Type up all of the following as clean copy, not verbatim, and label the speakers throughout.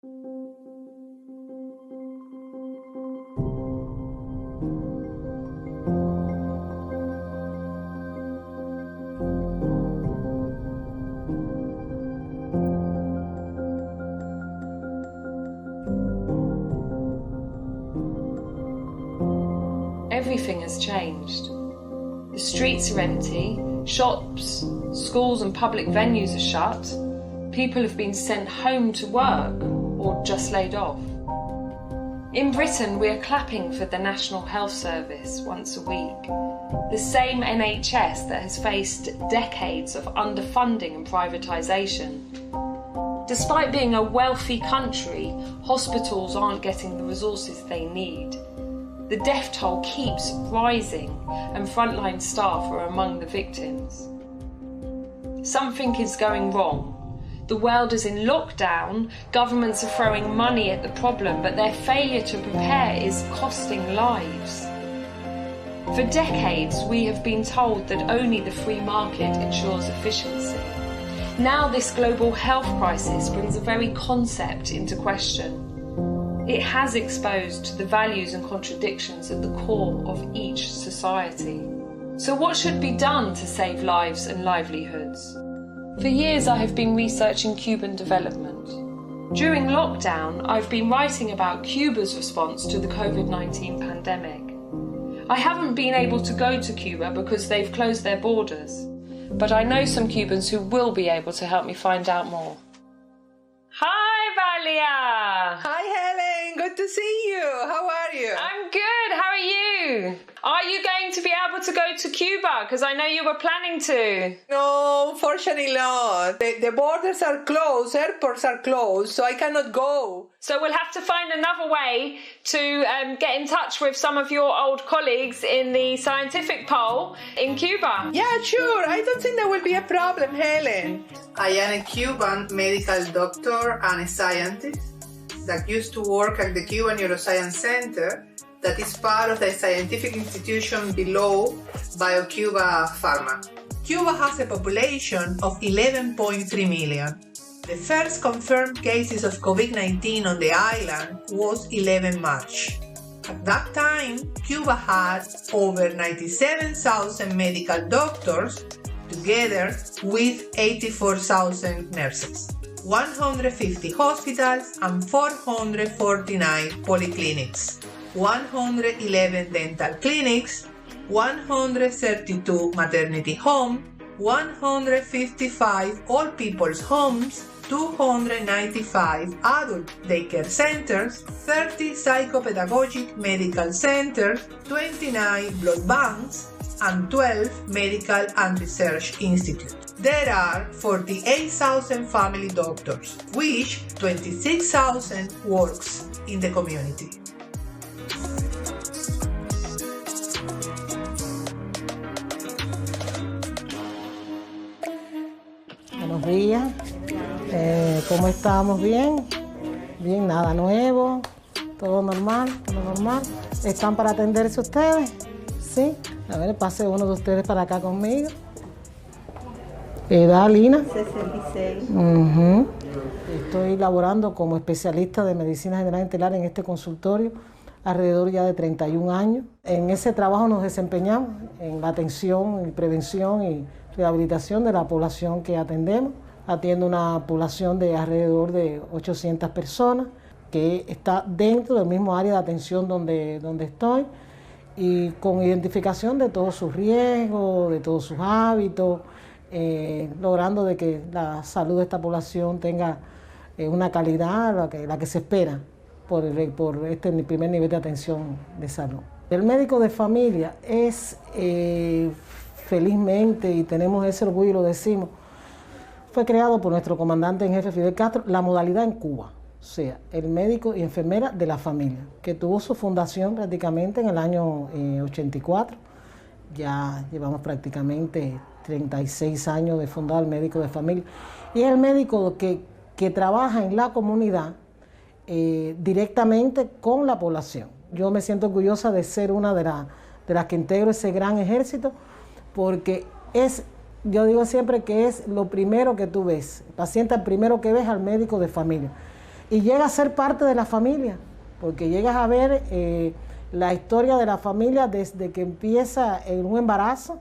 Speaker 1: Everything has changed. The streets are empty, shops, schools and public venues are shut, people have been sent home to work or just laid off. In Britain, we are clapping for the National Health Service once a week, the same NHS that has faced decades of underfunding and privatisation. Despite being a wealthy country, hospitals aren't getting the resources they need. The death toll keeps rising and frontline staff are among the victims. Something is going wrong. The world is in lockdown, governments are throwing money at the problem, but their failure to prepare is costing lives. For decades, we have been told that only the free market ensures efficiency. Now this global health crisis brings the very concept into question. It has exposed the values and contradictions at the core of each society. So what should be done to save lives and livelihoods? For years I have been researching Cuban development. During lockdown, I've been writing about Cuba's response to the COVID-19 pandemic. I haven't been able to go to Cuba because they've closed their borders, but I know some Cubans who will be able to help me find out more. Hi, Valia!
Speaker 2: Hi, Helen. Good to see you. How are you?
Speaker 1: I'm good. How are you? Are you going to be able to go to Cuba? Because I know you were planning to.
Speaker 2: No, unfortunately not. The borders are closed, airports are closed, so I cannot go.
Speaker 1: So we'll have to find another way to get in touch with some of your old colleagues in the scientific pole in Cuba.
Speaker 2: Yeah, sure. I don't think there will be a problem, Helen.
Speaker 3: I am a Cuban medical doctor and a scientist that used to work at the Cuban Neuroscience Center, that is part of the scientific institution below BioCuba Pharma.
Speaker 2: Cuba has a population of 11.3 million. The first confirmed cases of COVID-19 on the island was 11 March. At that time, Cuba had over 97,000 medical doctors, together with 84,000 nurses, 150 hospitals and 449 polyclinics, 111 dental clinics, 132 maternity homes, 155 all-people's homes, 295 adult daycare centers, 30 psychopedagogic medical centers, 29 blood banks, and 12 medical and research institutes. There are 48,000 family doctors, which 26,000 works in the community.
Speaker 4: Buenos días, ¿cómo estamos? ¿Bien? Bien, nada nuevo, todo normal, ¿Están para atenderse ustedes? Sí. A ver, pase uno de ustedes para acá conmigo. ¿Edad, Lina?
Speaker 5: 66.
Speaker 4: Estoy laborando como especialista de medicina general intelar en este consultorio alrededor ya de 31 años. En ese trabajo nos desempeñamos en la atención y prevención y rehabilitación de la población que atendemos. Atiendo una población de alrededor de 800 personas que está dentro del mismo área de atención donde estoy, y con identificación de todos sus riesgos, de todos sus hábitos, logrando de que la salud de esta población tenga una calidad, la que se espera por este primer nivel de atención de salud. El médico de familia es, felizmente, y tenemos ese orgullo y lo decimos, fue creado por nuestro comandante en jefe Fidel Castro, la modalidad en Cuba. O sea, el médico y enfermera de la familia, que tuvo su fundación prácticamente en el año 84. Ya llevamos prácticamente 36 años de fundado el médico de familia. Y es el médico que trabaja en la comunidad directamente con la población. Yo me siento orgullosa de ser una de las que integro ese gran ejército, porque yo digo siempre que es lo primero que tú ves. El paciente, el primero que ves al médico de familia. y llega a ser parte de la familia, porque llegas a ver la historia de la familia desde que empieza en un embarazo,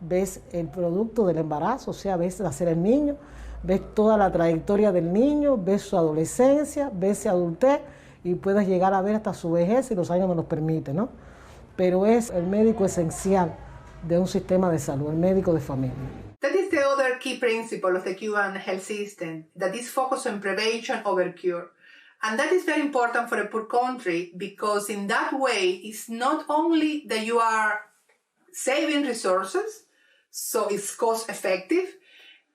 Speaker 4: ves el producto del embarazo, o sea, ves nacer el niño, ves toda la trayectoria del niño, ves su adolescencia, ves su adultez y puedes llegar a ver hasta su vejez si los años nos lo permiten, ¿no? Pero es el médico esencial de un sistema de salud, el médico de familia.
Speaker 3: That is the other key principle of the Cuban health system, that is focused on prevention over cure. And that is very important for a poor country because in that way, it's not only that you are saving resources, so it's cost effective,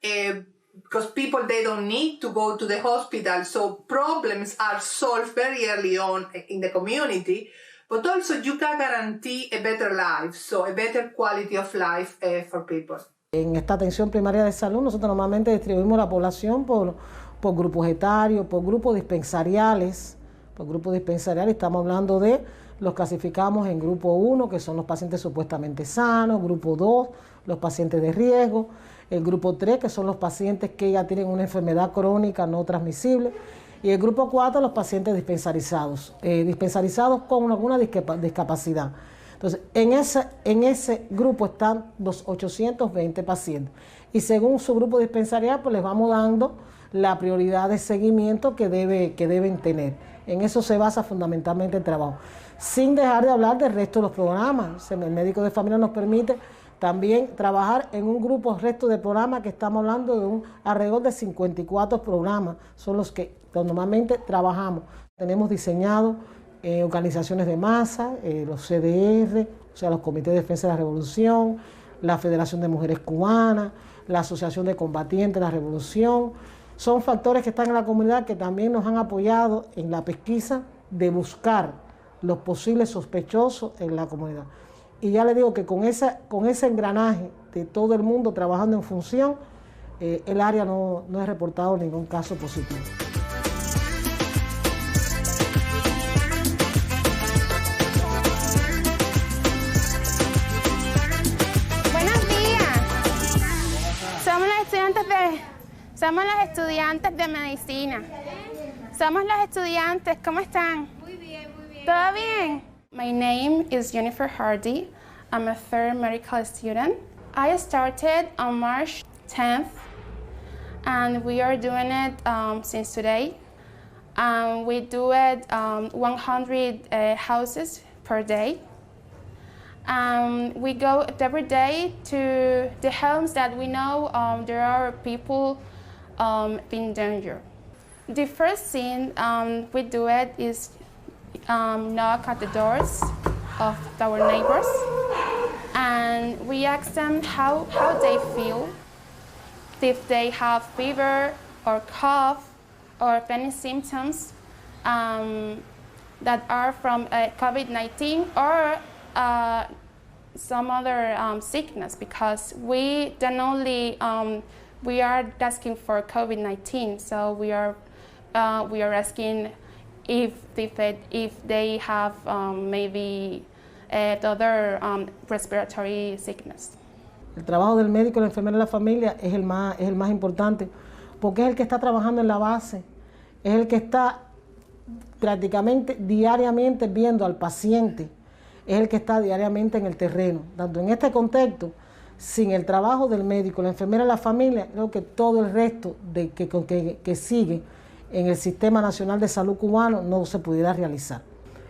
Speaker 3: because people, they don't need to go to the hospital, so problems are solved very early on in the community, but also you can guarantee a better life, so a better quality of life for people.
Speaker 4: En esta atención primaria de salud nosotros normalmente distribuimos la población por grupos etarios, por grupos dispensariales. Por grupos dispensariales estamos hablando de, los clasificamos en grupo 1, que son los pacientes supuestamente sanos, grupo 2, los pacientes de riesgo, el grupo 3, que son los pacientes que ya tienen una enfermedad crónica no transmisible, y el grupo 4, los pacientes dispensarizados con alguna discapacidad. Entonces, en ese grupo están los 820 pacientes, y según su grupo dispensarial, pues les vamos dando la prioridad de seguimiento que deben tener. En eso se basa fundamentalmente el trabajo, sin dejar de hablar del resto de los programas. El médico de familia nos permite también trabajar en un grupo resto de programas, que estamos hablando de alrededor de 54 programas, son los que normalmente trabajamos. Tenemos diseñado organizaciones de masa, los CDR, o sea, los Comités de Defensa de la Revolución, la Federación de Mujeres Cubanas, la Asociación de Combatientes de la Revolución. Son factores que están en la comunidad que también nos han apoyado en la pesquisa de buscar los posibles sospechosos en la comunidad. Y ya les digo que con ese engranaje de todo el mundo trabajando en función, el área no ha reportado ningún caso positivo.
Speaker 5: Somos los estudiantes de medicina. Somos los estudiantes, ¿cómo están?
Speaker 6: Muy bien, muy bien.
Speaker 5: ¿Todo bien? My name is Jennifer Hardy. I'm a third medical student. I started on March 10th, and we are doing it since today. We do it 100 houses per day. We go every day to the homes that we know there are people in danger. The first thing we do it is knock at the doors of our neighbors, and we ask them how they feel, if they have fever or cough or any symptoms that are from COVID-19 or some other sickness, because we don't only we are asking for COVID-19, so we are asking if they have maybe other respiratory sickness.
Speaker 4: El trabajo del médico, la enfermera y la familia es el más importante, porque es el que está trabajando en la base, es el que está prácticamente diariamente viendo al paciente, es el que está diariamente en el terreno. Tanto en este contexto, sin el trabajo del médico, la enfermera y la familia, creo que todo el resto que sigue en el Sistema Nacional de Salud cubano no se pudiera realizar.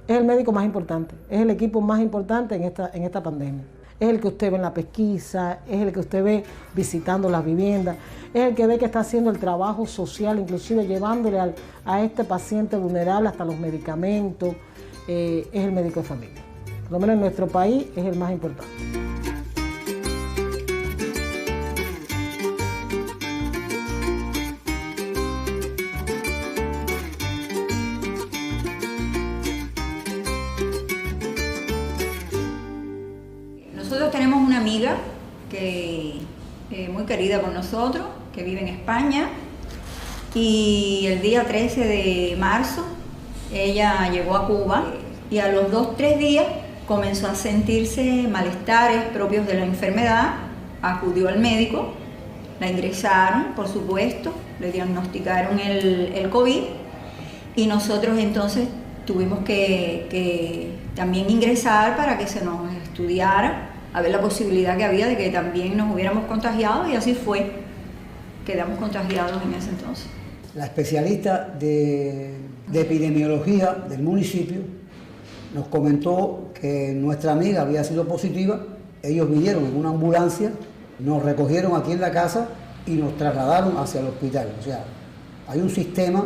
Speaker 4: Es el médico más importante, es el equipo más importante en esta pandemia. Es el que usted ve en la pesquisa, es el que usted ve visitando las viviendas, es el que ve que está haciendo el trabajo social, inclusive llevándole a este paciente vulnerable hasta los medicamentos. Es el médico de familia. Por lo menos en nuestro país es el más importante.
Speaker 6: Nosotros tenemos una amiga que muy querida por nosotros, que vive en España, y el día 13 de marzo ella llegó a Cuba y a los 2-3 días comenzó a sentirse malestares propios de la enfermedad, acudió al médico, la ingresaron, por supuesto, le diagnosticaron el COVID y nosotros entonces tuvimos que también ingresar para que se nos estudiara, a ver la posibilidad que había de que también nos hubiéramos contagiado, y así fue, quedamos contagiados en ese entonces.
Speaker 7: La especialista de epidemiología del municipio nos comentó que nuestra amiga había sido positiva. Ellos vinieron en una ambulancia, nos recogieron aquí en la casa y nos trasladaron hacia el hospital. O sea, hay un sistema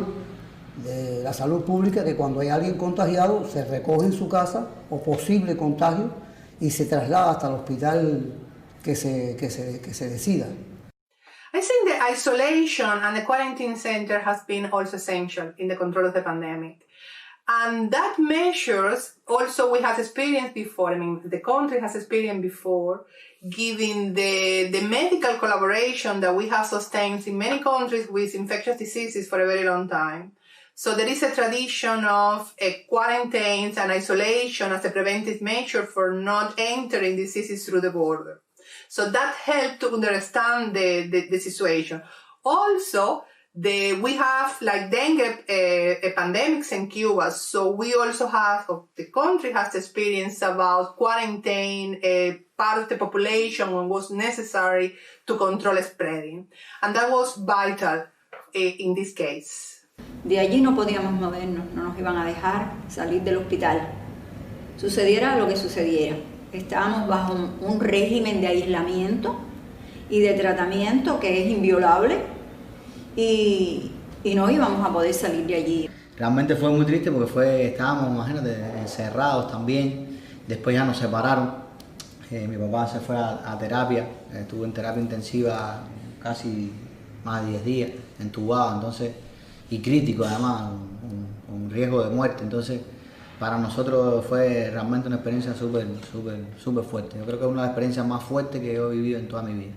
Speaker 7: de la salud pública que cuando hay alguien contagiado se recoge en su casa o posible contagio y se traslada hasta el hospital que se decida.
Speaker 3: I think the isolation and the quarantine center has been also essential in the control of the pandemic. And that measures also we have experienced before, I mean, the country has experienced before, given the medical collaboration that we have sustained in many countries with infectious diseases for a very long time. So there is a tradition of quarantines and isolation as a preventive measure for not entering diseases through the border. So that helped to understand the situation. Also, we have like dengue pandemics in Cuba, so we also have, the country has experienced about quarantine part of the population when was necessary to control spreading. And that was vital in this case.
Speaker 6: De allí no podíamos movernos, no nos iban a dejar salir del hospital. Sucediera lo que sucediera. Estábamos bajo un régimen de aislamiento y de tratamiento que es inviolable y no íbamos a poder salir de allí.
Speaker 8: Realmente fue muy triste porque estábamos, imagínate, encerrados también. Después ya nos separaron. Mi papá se fue a terapia, estuvo en terapia intensiva casi más de 10 días, entubado, entonces, y crítico además, un riesgo de muerte. Entonces, para nosotros fue realmente una experiencia súper fuerte. Yo creo que es una de las experiencias más fuertes que yo he vivido en toda mi vida.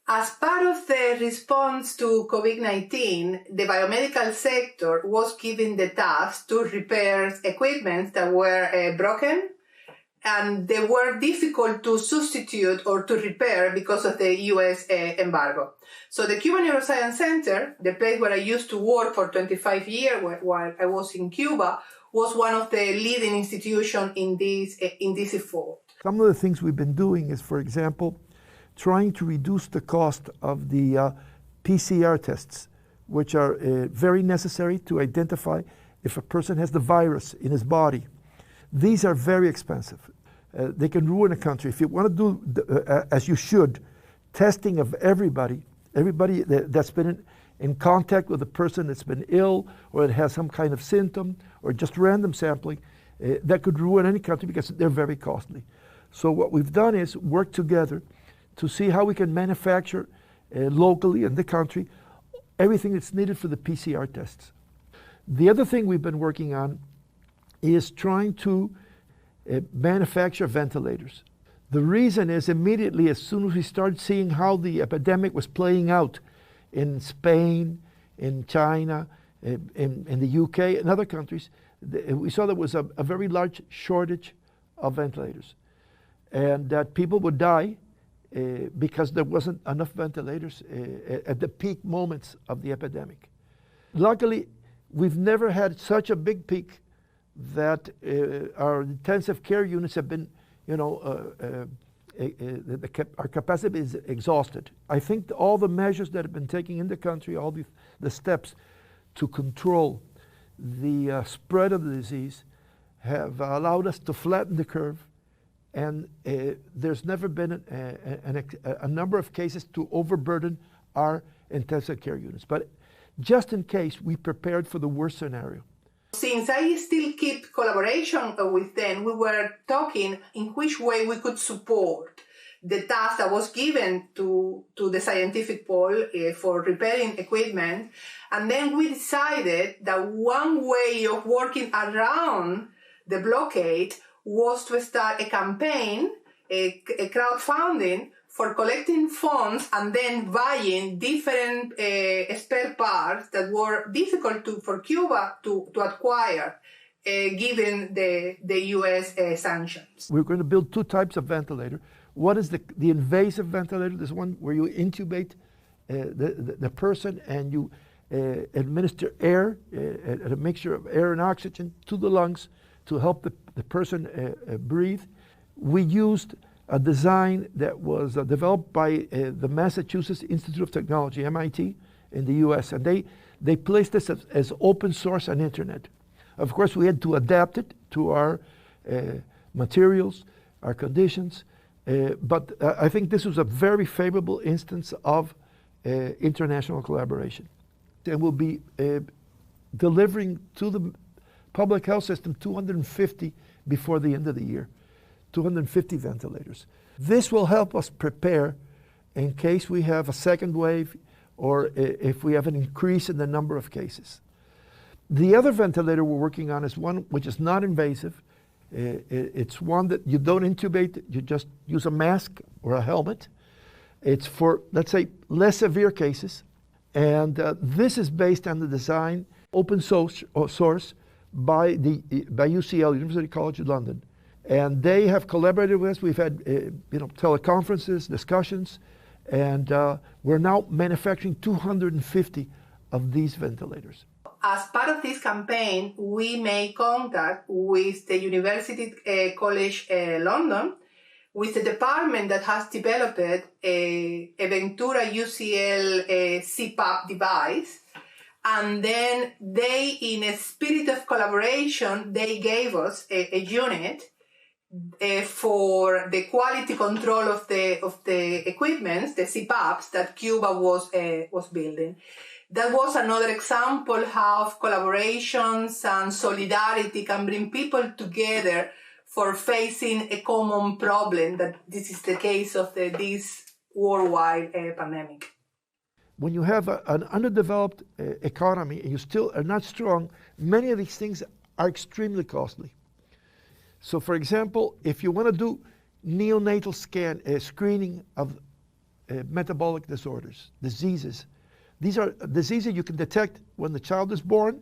Speaker 3: As part of the response to COVID-19, the biomedical sector was given the task to repair equipment that were broken and they were difficult to substitute or to repair because of the US embargo. So the Cuban Neuroscience Center, the place where I used to work for 25 years while I was in Cuba, was one of the leading institutions in this effort.
Speaker 9: Some of the things we've been doing is, for example, trying to reduce the cost of the PCR tests, which are very necessary to identify if a person has the virus in his body. These are very expensive. They can ruin a country. If you want to do, as you should, testing of everybody that's been in contact with a person that's been ill or that has some kind of symptom or just random sampling, that could ruin any country because they're very costly. So what we've done is work together to see how we can manufacture locally in the country everything that's needed for the PCR tests. The other thing we've been working on is trying to manufacture ventilators. The reason is immediately as soon as we started seeing how the epidemic was playing out in Spain, in China, in the UK, and other countries, we saw there was a very large shortage of ventilators and that people would die because there wasn't enough ventilators at the peak moments of the epidemic. Luckily, we've never had such a big peak that our intensive care units have been, our capacity is exhausted. I think all the measures that have been taken in the country, all the steps to control the spread of the disease have allowed us to flatten the curve. And there's never been a number of cases to overburden our intensive care units. But just in case, we prepared for the worst scenario.
Speaker 3: Since I still keep collaboration with them, we were talking in which way we could support the task that was given to the scientific pole for repairing equipment. And then we decided that one way of working around the blockade was to start a campaign, a crowdfunding for collecting funds and then buying different spare parts that were difficult for Cuba to acquire, given the US sanctions.
Speaker 9: We're going to build two types of ventilator. One is the invasive ventilator, this one where you intubate the person and you administer air, a mixture of air and oxygen to the lungs to help the person breathe. We used a design that was developed by the Massachusetts Institute of Technology, MIT, in the US, and they placed this as open source on internet. Of course, we had to adapt it to our materials, our conditions, but I think this was a very favorable instance of international collaboration. And we'll be delivering to the public health system 250 before the end of the year, 250 ventilators. This will help us prepare in case we have a second wave or if we have an increase in the number of cases. The other ventilator we're working on is one which is not invasive. It's one that you don't intubate, you just use a mask or a helmet. It's for, let's say, less severe cases. And this is based on the design, open source by UCL, University College London. And they have collaborated with us. We've had teleconferences, discussions, and we're now manufacturing 250 of these ventilators.
Speaker 3: As part of this campaign, we made contact with the University College London, with the department that has developed a Ventura UCL CPAP device. And then they, in a spirit of collaboration, they gave us a unit for the quality control of the equipment, the CPAPs that Cuba was building. That was another example how collaborations and solidarity can bring people together for facing a common problem, that this is the case of this worldwide pandemic.
Speaker 9: When you have an underdeveloped economy and you still are not strong, many of these things are extremely costly. So for example, if you want to do neonatal screening of metabolic disorders, diseases, these are diseases you can detect when the child is born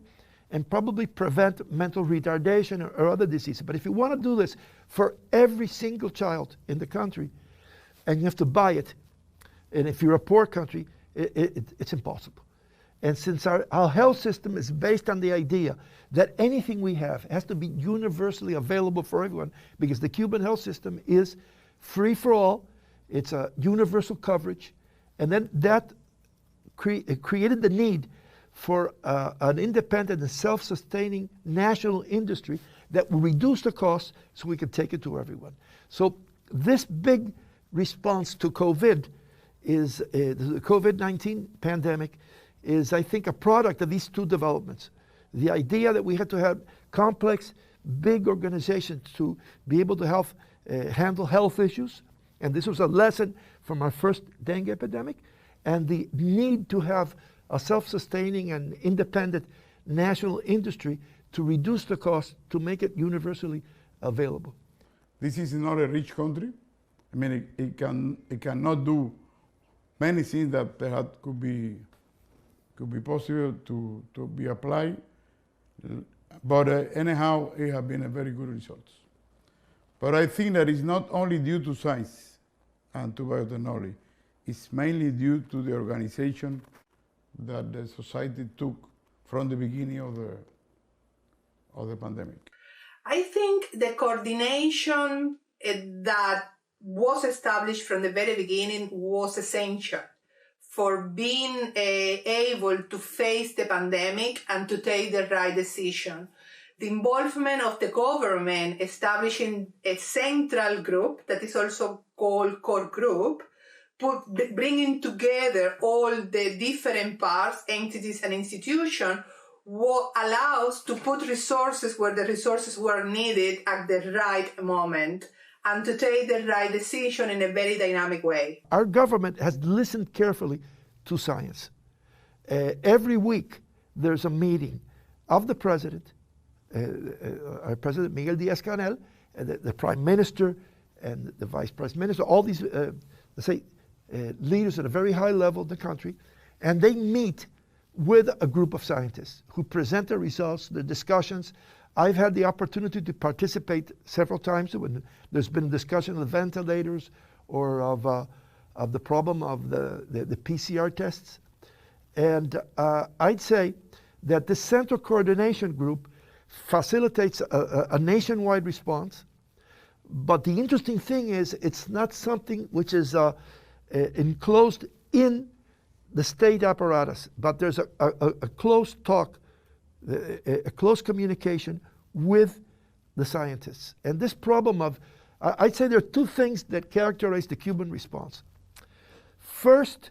Speaker 9: and probably prevent mental retardation or other diseases. But if you want to do this for every single child in the country, and you have to buy it, and if you're a poor country, it's impossible. And since our health system is based on the idea that anything we have has to be universally available for everyone, because the Cuban health system is free for all, it's a universal coverage, and then that created the need for an independent and self-sustaining national industry that will reduce the costs so we can take it to everyone. So this big response to COVID is the COVID-19 pandemic is, I think, a product of these two developments. The idea that we had to have complex, big organizations to be able to handle health issues, and this was a lesson from our first dengue epidemic, and the need to have a self-sustaining and independent national industry to reduce the cost to make it universally available.
Speaker 10: This is not a rich country. I mean, it cannot do many things that perhaps could be possible to be applied. But anyhow, it has been a very good result. But I think that it's not only due to science and to biotechnology. It's mainly due to the organization that the society took from the beginning of the pandemic.
Speaker 3: I think the coordination that was established from the very beginning was essential for being able to face the pandemic and to take the right decision. The involvement of the government establishing a central group that is also called core group, bringing together all the different parts, entities and institutions, what allows to put resources where the resources were needed at the right moment and to take the right decision in a very dynamic way.
Speaker 9: Our government has listened carefully to science. Every week there's a meeting of the president, our president Miguel Díaz-Canel, the prime minister and the vice prime minister, all these, let's say, leaders at a very high level in the country, and they meet with a group of scientists who present the results, the discussions. I've had the opportunity to participate several times when there's been discussion of ventilators or of the problem of the PCR tests. And I'd say that the Central Coordination Group facilitates a nationwide response. But the interesting thing is it's not something which is enclosed in the state apparatus, but there's a close talk, a close communication with the scientists. And this problem of, I'd say there are two things that characterize the Cuban response. First,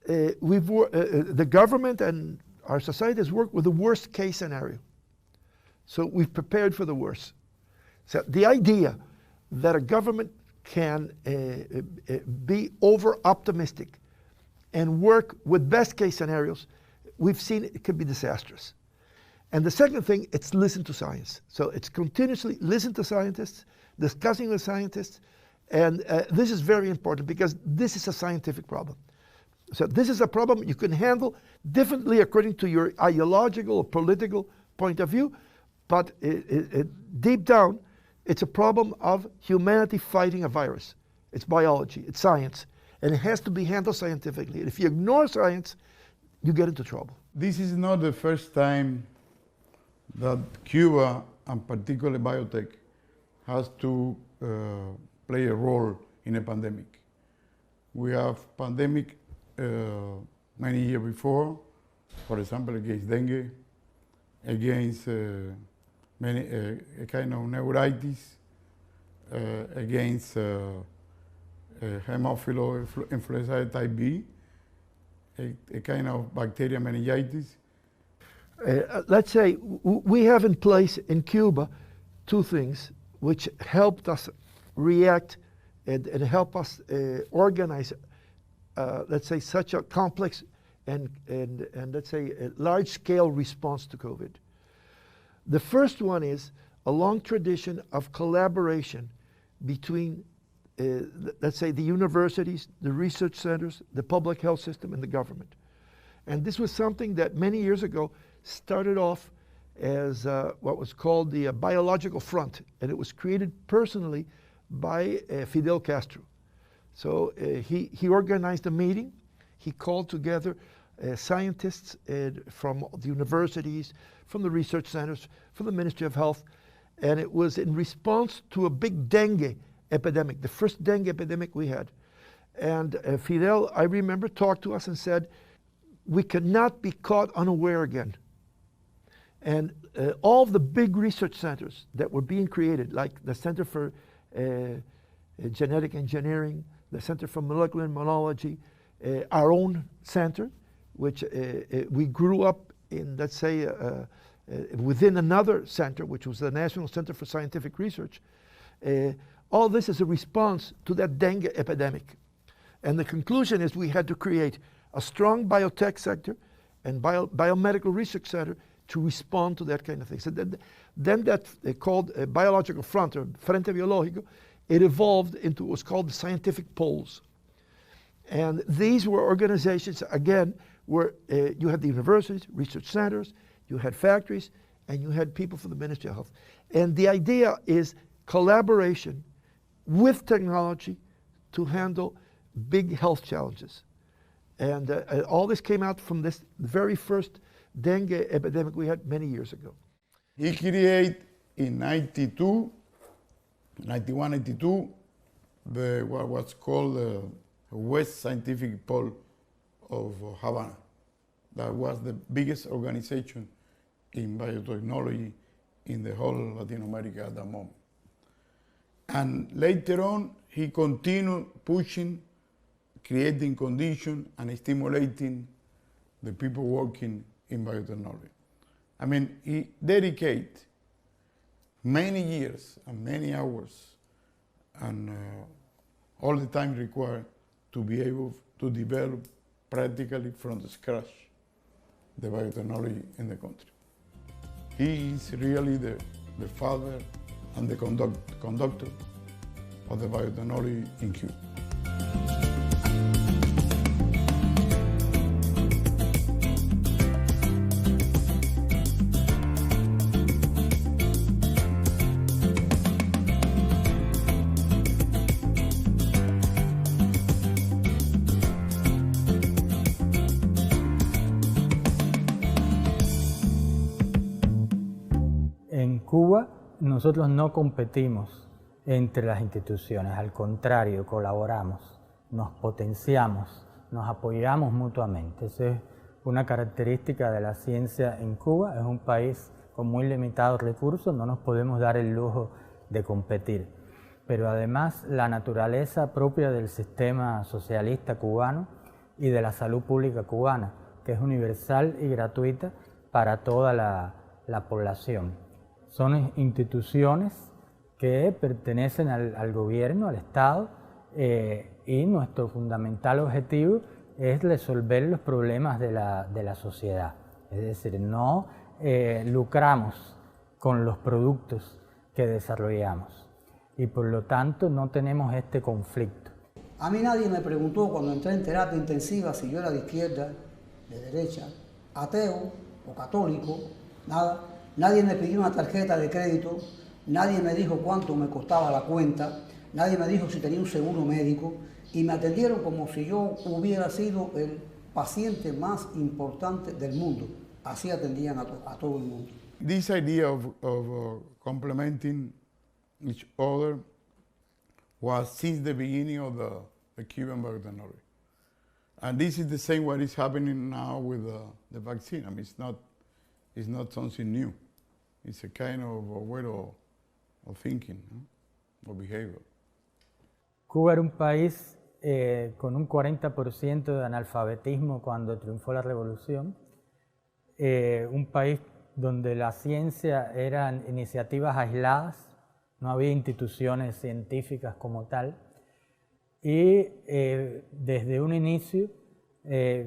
Speaker 9: the government and our society has worked with the worst case scenario. So we've prepared for the worst. So the idea that a government can be over optimistic and work with best case scenarios, we've seen it can be disastrous. And the second thing, it's listen to science. So it's continuously listen to scientists, discussing with scientists, and this is very important because this is a scientific problem. So this is a problem you can handle differently according to your ideological or political point of view, but deep down, it's a problem of humanity fighting a virus. It's biology, it's science, and it has to be handled scientifically. And if you ignore science, you get into trouble.
Speaker 10: This is not the first time that Cuba, and particularly biotech, has to play a role in a pandemic. We have pandemic many years before, for example, against dengue, against a kind of neuritis, against Haemophilus influenzae type B, a kind of bacterial meningitis.
Speaker 9: Let's say we have in place in Cuba two things which helped us react and help us organize, let's say, such a complex and let's say a large-scale response to COVID. The first one is a long tradition of collaboration between, let's say, the universities, the research centers, the public health system, and the government. And this was something that many years ago started off as what was called the Biological Front, and it was created personally by Fidel Castro. So he organized a meeting. He called together scientists from the universities, from the research centers, from the Ministry of Health, and it was in response to a big dengue epidemic, the first dengue epidemic we had. And Fidel, I remember, talked to us and said, we cannot be caught unaware again. And all of the big research centers that were being created, like the Center for Genetic Engineering, the Center for Molecular Immunology, our own center, which we grew up in, let's say, within another center, which was the National Center for Scientific Research. All this is a response to that dengue epidemic. And the conclusion is we had to create a strong biotech sector and biomedical research center to respond to that kind of thing. So then that called a biological front, or Frente Biológico, it evolved into what was called the scientific poles. And these were organizations, again, where you had the universities, research centers, you had factories, and you had people from the Ministry of Health. And the idea is collaboration with technology to handle big health challenges. And all this came out from this very first dengue epidemic we had many years ago.
Speaker 10: He created in 91, 92, what was called the West Scientific Pole of Havana. That was the biggest organization in biotechnology in the whole Latin America at that moment. And later on, he continued pushing, creating conditions and stimulating the people working in biotechnology. I mean, he dedicated many years and many hours and all the time required to be able to develop practically from the scratch the biotechnology in the country. He is really the father and the conductor of the biotechnology in Cuba.
Speaker 11: Cuba, nosotros no competimos entre las instituciones, al contrario, colaboramos, nos potenciamos, nos apoyamos mutuamente. Esa es una característica de la ciencia en Cuba. Es un país con muy limitados recursos, no nos podemos dar el lujo de competir. Pero además la naturaleza propia del sistema socialista cubano y de la salud pública cubana, que es universal y gratuita para toda la población. Son instituciones que pertenecen al gobierno, al Estado, y nuestro fundamental objetivo es resolver los problemas de la sociedad. Es decir, no lucramos con los productos que desarrollamos y por lo tanto no tenemos este conflicto.
Speaker 7: A mí nadie me preguntó cuando entré en terapia intensiva si yo era de izquierda, de derecha, ateo o católico, nada. Nadie me pidió una tarjeta de crédito, nadie me dijo cuánto me costaba la cuenta, nadie me dijo si tenía un seguro médico y me atendieron como si yo hubiera sido el paciente más importante del mundo. Así atendían a todo el mundo.
Speaker 10: This idea of complementing each other was since the beginning of the Cuban biotechnology. And this is the same what is happening now with the vaccine. I mean, it's not something new. It's a kind of a way of thinking, ¿no? Of behavior.
Speaker 11: Cuba era un país con un 40% de analfabetismo cuando triunfó la revolución. Un país donde la ciencia eran iniciativas aisladas, no había instituciones científicas como tal, y desde un inicio,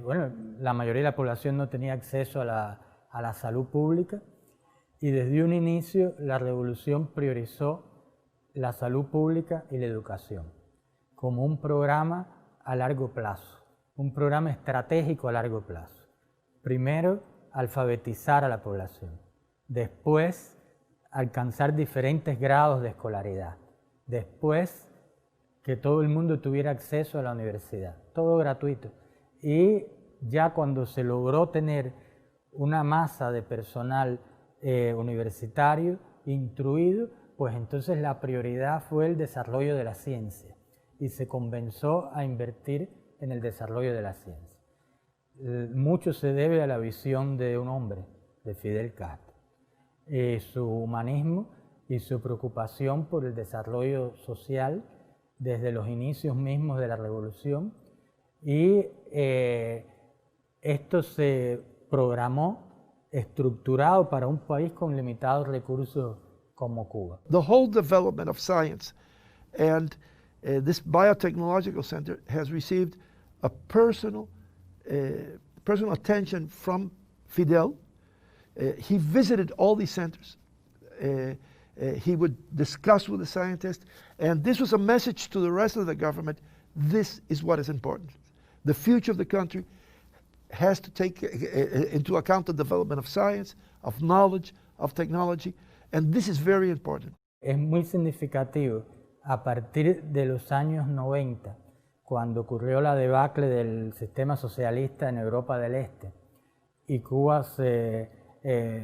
Speaker 11: bueno, la mayoría de la población no tenía acceso a la salud pública, y desde un inicio la revolución priorizó la salud pública y la educación como un programa a largo plazo, un programa estratégico a largo plazo. Primero, alfabetizar a la población, después alcanzar diferentes grados de escolaridad, después que todo el mundo tuviera acceso a la universidad, todo gratuito. Y ya cuando se logró tener una masa de personal universitario, instruido, pues entonces la prioridad fue el desarrollo de la ciencia y se comenzó a invertir en el desarrollo de la ciencia. Mucho se debe a la visión de un hombre, de Fidel Castro, su humanismo y su preocupación por el desarrollo social desde los inicios mismos de la revolución, y esto se programó, estructurado para un país con limitados recursos como Cuba.
Speaker 9: The whole development of science and this biotechnological center has received a personal attention from Fidel. He visited all these centers. He would discuss with the scientists, and this was a message to the rest of the government. This is what is important. The future of the country has to take into account the development of science, of knowledge, of technology, and this is very important.
Speaker 11: Es muy significativo a partir de los años 90, cuando ocurrió la debacle del sistema socialista en Europa del Este y Cuba se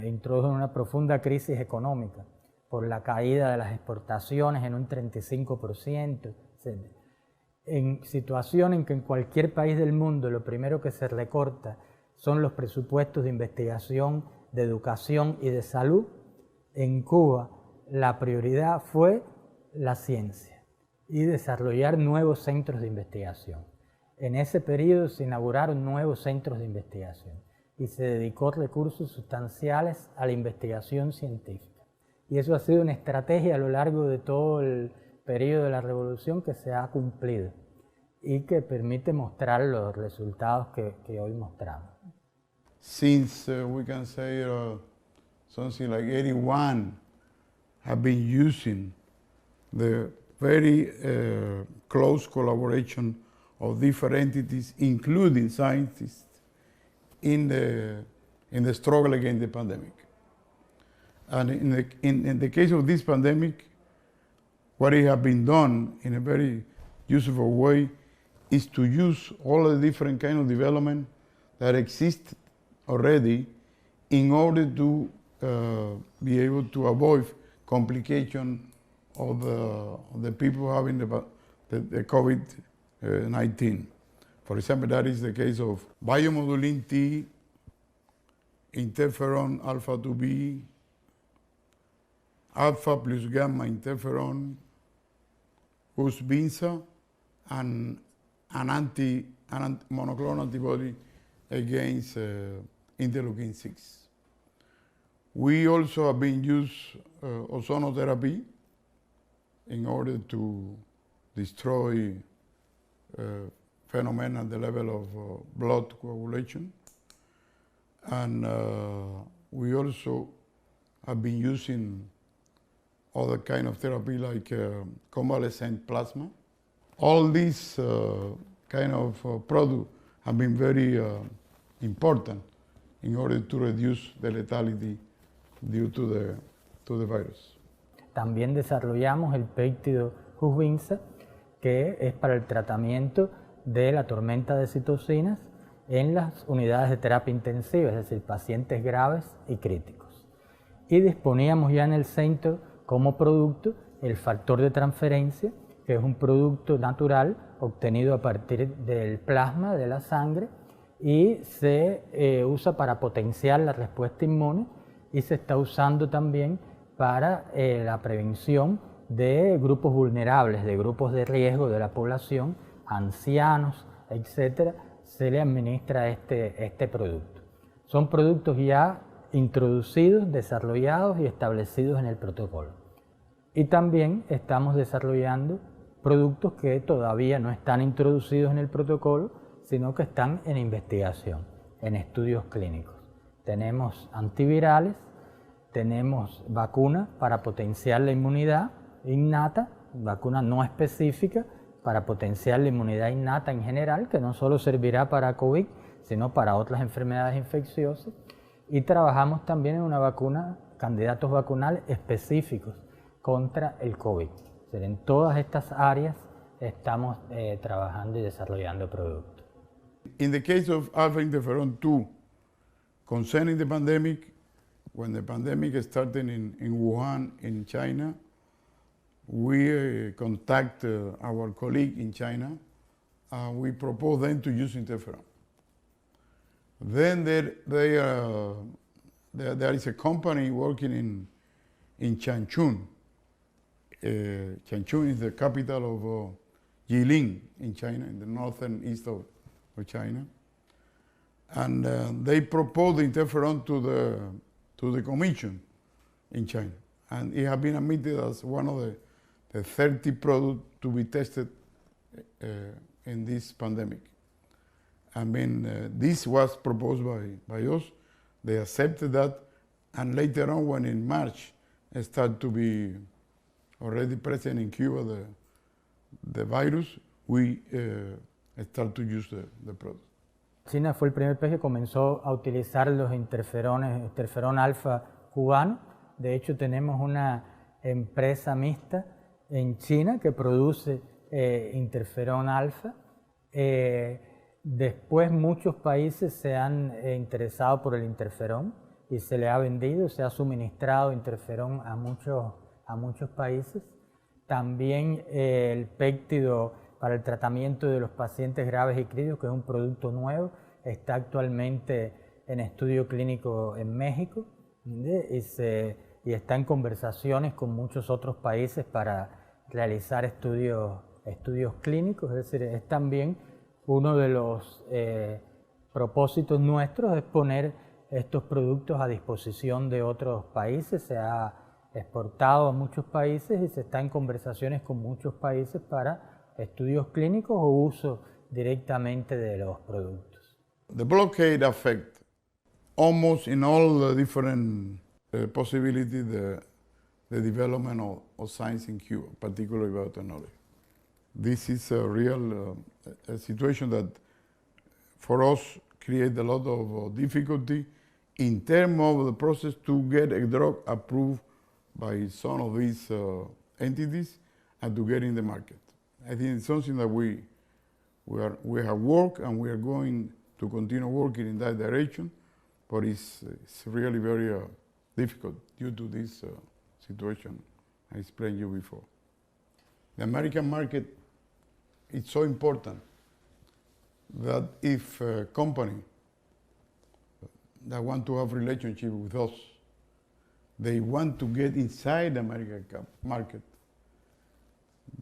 Speaker 11: introdujo en una profunda crisis económica por la caída de las exportaciones en un 35%, etc. En situación en que en cualquier país del mundo lo primero que se recorta son los presupuestos de investigación, de educación y de salud, en Cuba la prioridad fue la ciencia y desarrollar nuevos centros de investigación. En ese periodo se inauguraron nuevos centros de investigación y se dedicó recursos sustanciales a la investigación científica. Y eso ha sido una estrategia a lo largo de todo el periodo de la revolución que se ha cumplido y que permite mostrar los resultados que hoy mostramos.
Speaker 10: Since we can say something like 81 have been using the very close collaboration of different entities, including scientists, in the struggle against the pandemic. And in the case of this pandemic, what it has been done in a very useful way is to use all the different kind of development that exist already in order to be able to avoid complication of the people having the COVID-19. For example, that is the case of biomodulin T, interferon alpha 2B, alpha plus gamma interferon, Gus-Binza, and an monoclonal antibody against interleukin 6. We also have been used ozonotherapy in order to destroy phenomena at the level of blood coagulation. And we also have been using other kind of therapy like convalescent plasma. All these kind of products have been very important in order to reduce the lethality due to the virus.
Speaker 11: También desarrollamos el péptido Gus-Binza, que es para el tratamiento de la tormenta de citocinas en las unidades de terapia intensiva, es decir, pacientes graves y críticos. Y disponíamos ya en el centro como producto el factor de transferencia, que es un producto natural obtenido a partir del plasma de la sangre y se usa para potenciar la respuesta inmune y se está usando también para la prevención de grupos vulnerables, de grupos de riesgo de la población, ancianos, etcétera, se le administra este producto. Son productos ya introducidos, desarrollados y establecidos en el protocolo. Y también estamos desarrollando productos que todavía no están introducidos en el protocolo, sino que están en investigación, en estudios clínicos. Tenemos antivirales, tenemos vacunas para potenciar la inmunidad innata, vacuna no específica para potenciar la inmunidad innata en general, que no solo servirá para COVID, sino para otras enfermedades infecciosas. Y trabajamos también en una vacuna, candidatos vacunales específicos contra el COVID. O sea, en todas estas áreas estamos trabajando y desarrollando productos.
Speaker 10: In the case of alpha interferon 2, concerning the pandemic, when the pandemic started in Wuhan, in China, we contact our colleague in China. We propose them to use interferon. Then there is a company working in Changchun. Changchun is the capital of Jilin in China, in the northern east of China. And they proposed the interferon to the commission in China. And it has been admitted as one of the 30 products to be tested in this pandemic. I mean, this was proposed by us. They accepted that, and later on, when in March, it started to be already present in Cuba, the virus, we start to use the product.
Speaker 11: China fue el primer país que comenzó a utilizar los interferón alfa cubano. De hecho, tenemos una empresa mixta en China que produce interferón alfa. Después muchos países se han interesado por el interferón y se le ha vendido, se ha suministrado interferón a muchos países. También el péptido para el tratamiento de los pacientes graves y críticos, que es un producto nuevo, está actualmente en estudio clínico en México y está en conversaciones con muchos otros países para realizar estudios clínicos. Es decir, es también uno de los propósitos nuestros, es poner estos productos a disposición de otros países. Se ha exportado a muchos países y se está en conversaciones con muchos países para estudios clínicos o uso directamente de los productos.
Speaker 10: The blockade affects almost in all the different possibilities the development of science in Cuba, particularly biotechnology. This is a real a situation that for us creates a lot of difficulty in terms of the process to get a drug approved by some of these entities and to get in the market. I think it's something that we have worked and we are going to continue working in that direction, but it's really very difficult due to this situation I explained you before. The American market is so important that if a company that want to have relationship with us, they want to get inside the American market,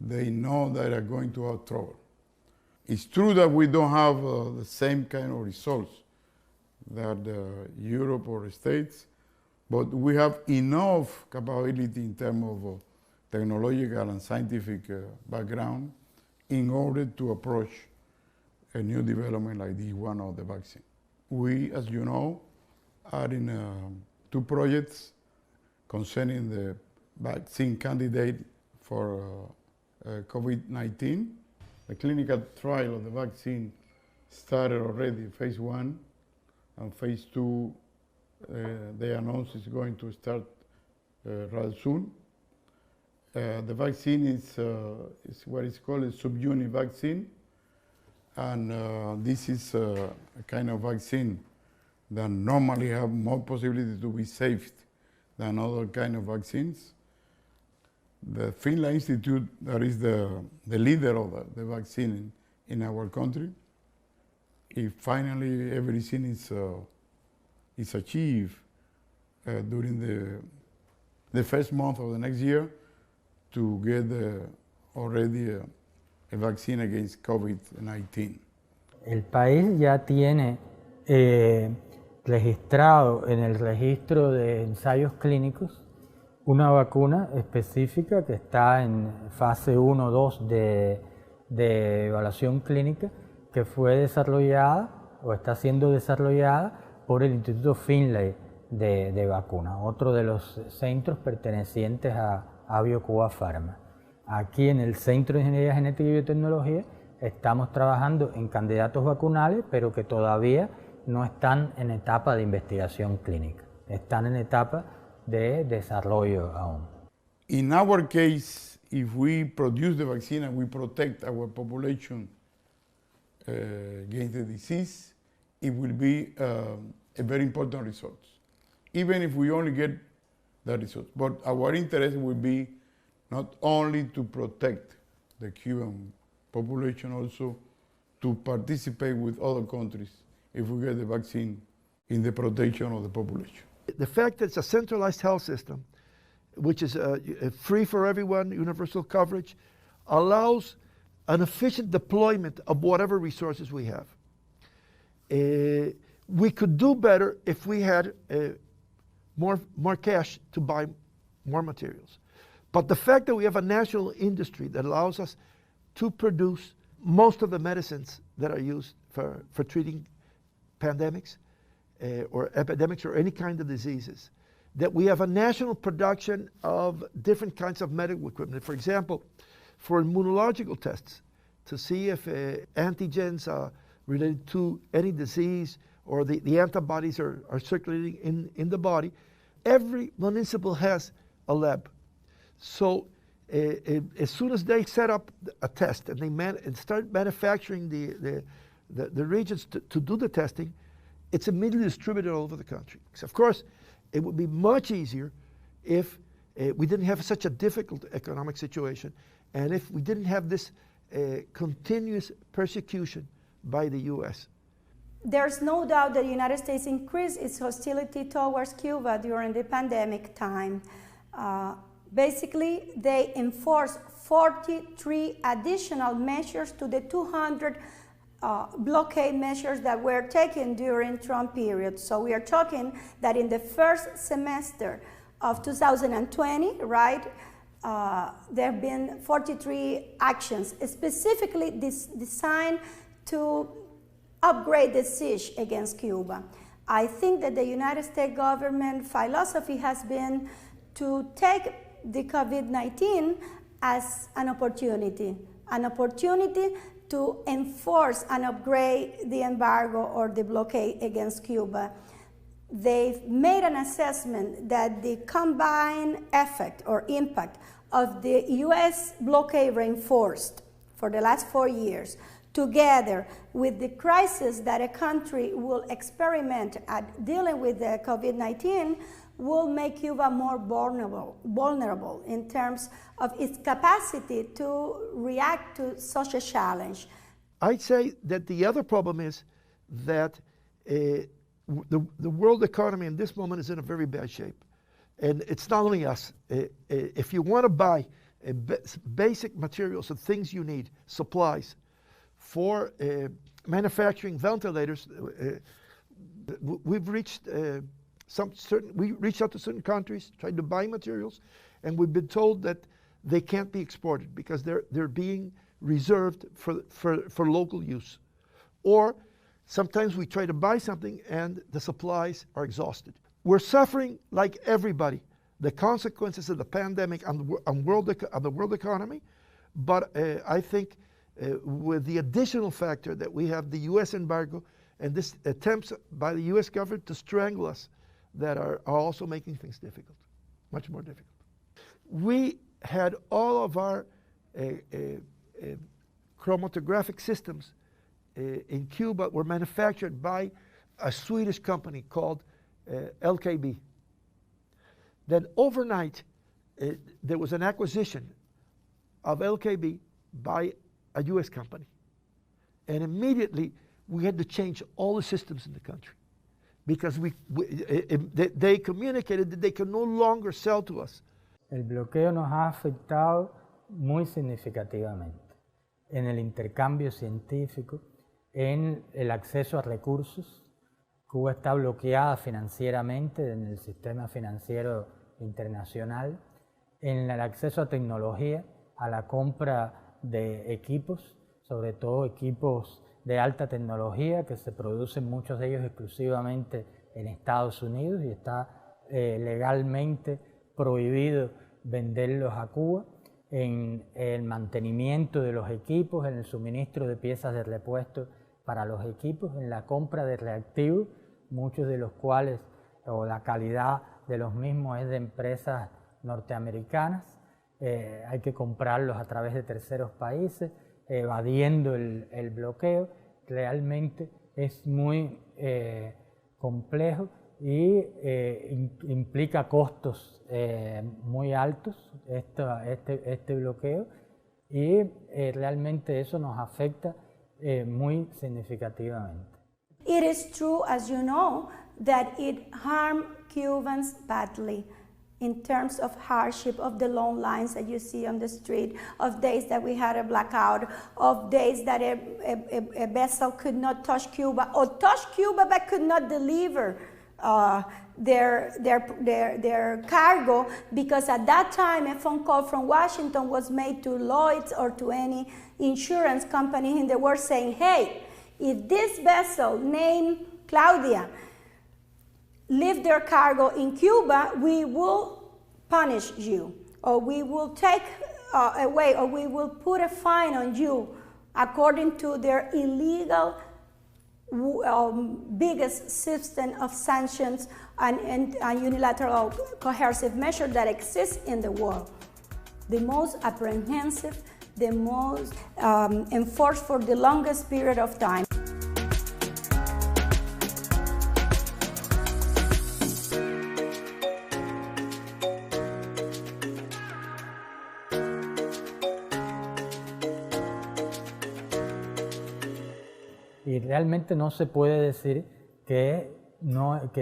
Speaker 10: they know that they are going to have trouble. It's true that we don't have the same kind of results that Europe or the States, but we have enough capability in terms of technological and scientific background in order to approach a new development like this one of the vaccine. We, as you know, are in 2 projects concerning the vaccine candidate for COVID-19. The clinical trial of the vaccine started already, phase 1, and phase 2, they announced is going to start rather soon. The vaccine is what is called a subunit vaccine, and this is a kind of vaccine that normally have more possibility to be saved than other kind of vaccines. The Finland Institute, that is the leader of the vaccine in our country, if finally everything is achieved during the first month of the next year, to get already a vaccine against COVID-19.
Speaker 11: El país ya tiene registrado en el registro de ensayos clínicos una vacuna específica que está en fase 1-2 de evaluación clínica, que fue desarrollada o está siendo desarrollada por el Instituto Finlay de vacuna, otro de los centros pertenecientes a BioCuba Pharma. Aquí en el Centro de Ingeniería Genética y Biotecnología estamos trabajando en candidatos vacunales, pero que todavía no están en etapa de investigación clínica, están en etapa de desarrollo aún.
Speaker 10: In our case, if we produce the vaccine and we protect our population against the disease, it will be a very important result, even if we only get the results. But our interest will be not only to protect the Cuban population, also to participate with other countries if we get the vaccine in the protection of the population.
Speaker 9: The fact that it's a centralized health system, which is free for everyone, universal coverage, allows an efficient deployment of whatever resources we have. We could do better if we had more cash to buy more materials. But the fact that we have a national industry that allows us to produce most of the medicines that are used for treating pandemics or epidemics or any kind of diseases, that we have a national production of different kinds of medical equipment. For example, for immunological tests, to see if antigens are related to any disease or the antibodies are circulating in the body, every municipal has a lab. So as soon as they set up a test and they start manufacturing the reagents to do the testing, it's immediately distributed all over the country. So of course, it would be much easier if we didn't have such a difficult economic situation, and if we didn't have this continuous persecution by the U.S.
Speaker 12: There's no doubt that the United States increased its hostility towards Cuba during the pandemic time. Basically, they enforced 43 additional measures to the 200 blockade measures that were taken during Trump period. So we are talking that in the first semester of 2020, right, there have been 43 actions specifically designed to upgrade the siege against Cuba. I think that the United States government philosophy has been to take the COVID-19 as an opportunity to enforce and upgrade the embargo or the blockade against Cuba. They've made an assessment that the combined effect or impact of the U.S. blockade reinforced for the last 4 years, together with the crisis that a country will experiment at dealing with the COVID-19, will make Cuba more vulnerable in terms of its capacity to react to such a challenge.
Speaker 9: I'd say that the other problem is that the world economy in this moment is in a very bad shape. And it's not only us. If you want to buy basic materials and things you need, supplies, for manufacturing ventilators, we've reached we reached out to certain countries, tried to buy materials, and we've been told that they can't be exported because they're being reserved for local use. Or sometimes we try to buy something and the supplies are exhausted. We're suffering, like everybody, the consequences of the pandemic on the world economy, but I think with the additional factor that we have the U.S. embargo and this attempts by the U.S. government to strangle us that are also making things difficult, much more difficult. We had all of our chromatographic systems in Cuba were manufactured by a Swedish company called LKB. Then overnight, there was an acquisition of LKB by a U.S. company. And immediately, we had to change all the systems in the country because they communicated that they could no longer sell to us.
Speaker 11: El bloqueo nos ha afectado muy significativamente en el intercambio científico, en el acceso a recursos. Cuba está bloqueada financieramente en el sistema financiero internacional, en el acceso a tecnología, a la compra de equipos, sobre todo equipos de alta tecnología que se producen muchos de ellos exclusivamente en Estados Unidos y está legalmente prohibido venderlos a Cuba, en el mantenimiento de los equipos, en el suministro de piezas de repuesto para los equipos, en la compra de reactivos, muchos de los cuales, o la calidad de los mismos es de empresas norteamericanas. Hay que comprarlos a través de terceros países, evadiendo el bloqueo. Realmente es muy complejo y implica costos muy altos este bloqueo y realmente eso nos afecta muy significativamente.
Speaker 12: It is true, as you know, that it harmed Cubans badly in terms of hardship, of the long lines that you see on the street, of days that we had a blackout, of days that a vessel could not touch Cuba, or touch Cuba but could not deliver their cargo, because at that time a phone call from Washington was made to Lloyd's or to any insurance company in the world saying, hey, if this vessel named Claudia leave their cargo in Cuba, we will punish you, or we will take away, or we will put a fine on you according to their illegal biggest system of sanctions and unilateral coercive measure that exists in the world. The most apprehensive, the most enforced for the longest period of time.
Speaker 11: Y realmente no se puede decir que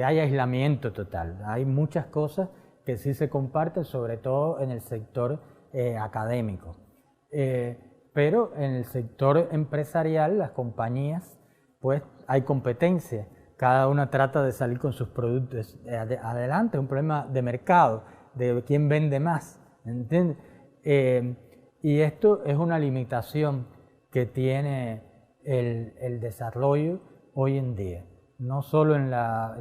Speaker 11: hay aislamiento total. Hay muchas cosas que sí se comparten, sobre todo en el sector académico. Pero en el sector empresarial, las compañías, pues hay competencia. Cada una trata de salir con sus productos adelante. Es un problema de mercado, de quién vende más, ¿entiendes? Y esto es una limitación que tiene el desarrollo hoy en día, no solo en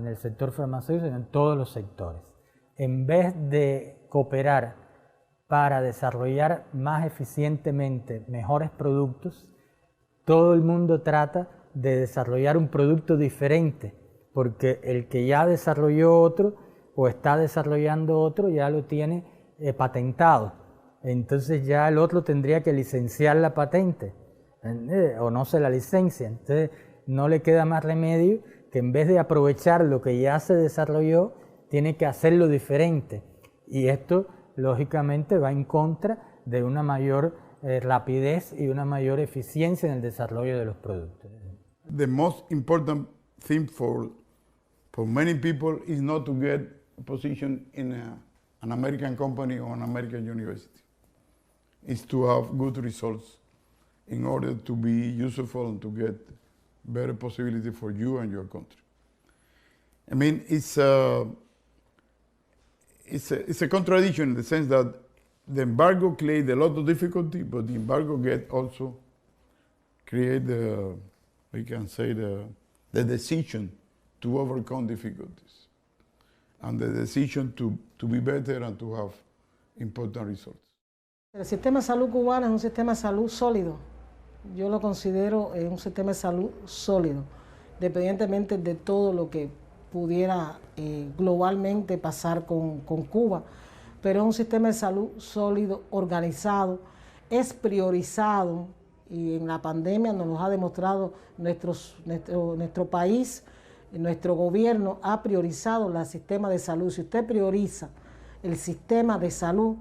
Speaker 11: el sector farmacéutico, sino en todos los sectores. En vez de cooperar para desarrollar más eficientemente mejores productos, todo el mundo trata de desarrollar un producto diferente, porque el que ya desarrolló otro o está desarrollando otro ya lo tiene patentado. Entonces ya el otro tendría que licenciar la patente, o no se la licencia. Entonces no le queda más remedio que en vez de aprovechar lo que ya se desarrolló, tiene que hacerlo diferente. Y esto, lógicamente, va en contra de una mayor rapidez y una mayor eficiencia en el desarrollo de los productos.
Speaker 10: The most important thing for many people is not to get a position in an American company or an American university. It's to have good results in order to be useful and to get better possibility for you and your country. I mean, it's a contradiction in the sense that the embargo created a lot of difficulty, but the embargo also create we can say the decision to overcome difficulties and the decision to be better and to have important results.
Speaker 4: El sistema de salud cubano es un sistema de salud sólido. Yo lo considero un sistema de salud sólido, independientemente de todo lo que pudiera globalmente pasar con Cuba, pero es un sistema de salud sólido, organizado, es priorizado, y en la pandemia nos lo ha demostrado nuestro país, nuestro gobierno ha priorizado el sistema de salud. Si usted prioriza el sistema de salud,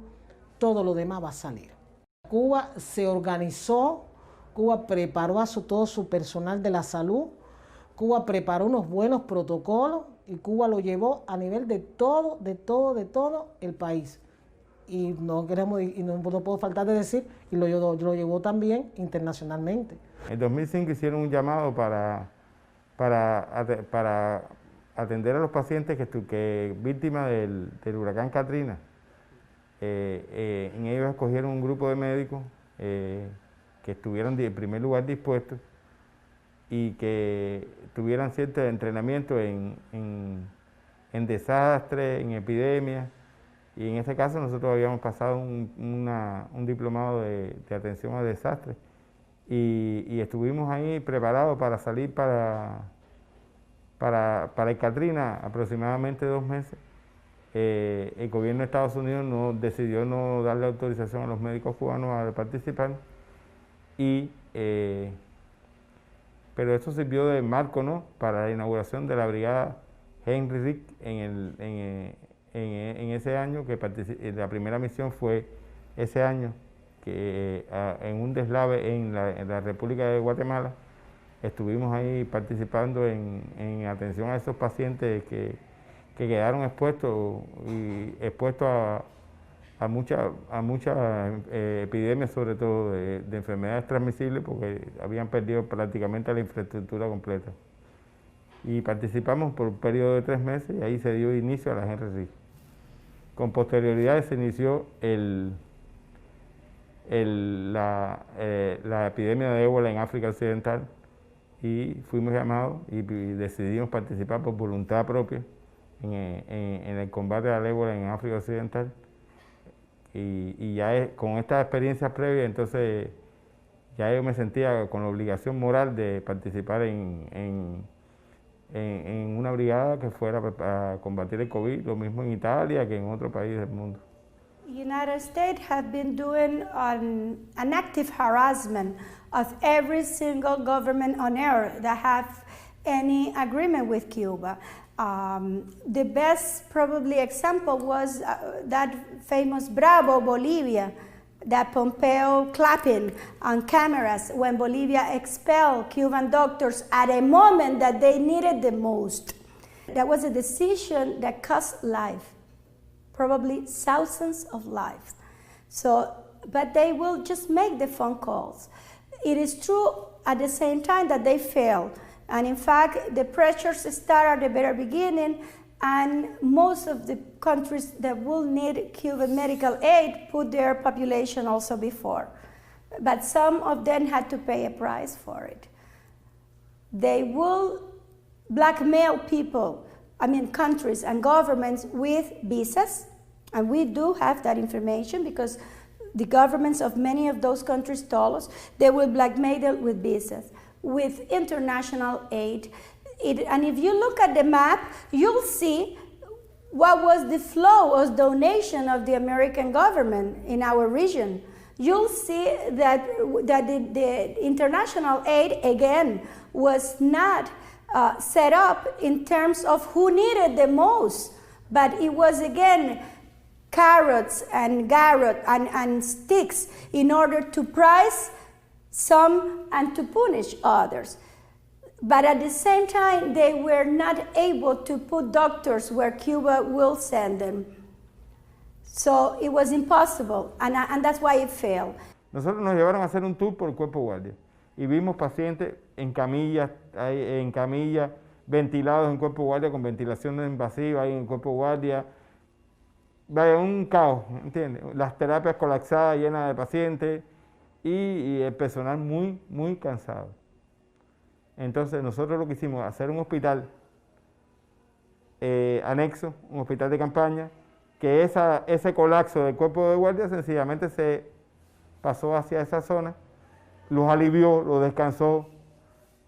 Speaker 4: todo lo demás va a salir. Cuba se organizó, Cuba preparó a todo su personal de la salud, Cuba preparó unos buenos protocolos y Cuba lo llevó a nivel de todo el país. Y no puedo faltar de decir, y lo llevó también internacionalmente.
Speaker 13: En 2005 hicieron un llamado para atender a los pacientes que víctimas del huracán Katrina. En ellos escogieron un grupo de médicos que estuvieran en primer lugar dispuestos y que tuvieran cierto entrenamiento en desastres, en epidemias. Y en este caso nosotros habíamos pasado un diplomado de atención a desastres y estuvimos ahí preparados para salir para el Katrina aproximadamente 2 meses. El gobierno de Estados Unidos decidió no darle autorización a los médicos cubanos a participar, pero esto sirvió de marco, ¿no?, para la inauguración de la brigada Henry Rick en ese año, que la primera misión fue ese año, que en un deslave en la República de Guatemala estuvimos ahí participando en atención a esos pacientes que quedaron expuestos a muchas epidemias, sobre todo de enfermedades transmisibles, porque habían perdido prácticamente la infraestructura completa. Y participamos por un periodo de 3 meses y ahí se dio inicio a la Henry Rick. Con posterioridad se inició la epidemia de ébola en África Occidental y fuimos llamados y decidimos participar por voluntad propia en el combate al ébola en África Occidental. Y ya con estas experiencias previas, entonces ya yo me sentía con la obligación moral de participar en una brigada que fuera a combatir el COVID, lo mismo en Italia que en otros países del mundo.
Speaker 12: The United States have been doing an active harassment of every single government on earth that have any agreement with Cuba. The best probably example was that famous Bravo Bolivia, that Pompeo clapping on cameras when Bolivia expelled Cuban doctors at a moment that they needed the most. That was a decision that cost life, probably thousands of lives. So, but they will just make the phone calls. It is true at the same time that they failed. And in fact, the pressures start at the very beginning, and most of the countries that will need Cuban medical aid put their population also before. But some of them had to pay a price for it. They will blackmail people, countries and governments with visas, and we do have that information because the governments of many of those countries told us they will blackmail them with visas, with international aid. And if you look at the map, you'll see what was the flow of donation of the American government in our region. You'll see that the international aid, again, was not set up in terms of who needed the most But it was again carrots and garrote and sticks in order to prize some and to punish others. But at the same time, they were not able to put doctors where Cuba will send them. So it was impossible, and that's why it failed.
Speaker 13: Nosotros nos llevaron a hacer un tour por el cuerpo guardia y vimos pacientes en camillas, ventilados en cuerpo guardia, con ventilación invasiva ahí en cuerpo guardia. Vaya, un caos, ¿entiendes? Las terapias colapsadas, llenas de pacientes y el personal muy cansado. Entonces nosotros lo que hicimos, hacer un hospital anexo, un hospital de campaña, que ese colapso del cuerpo de guardia sencillamente se pasó hacia esa zona, los alivió, los descansó,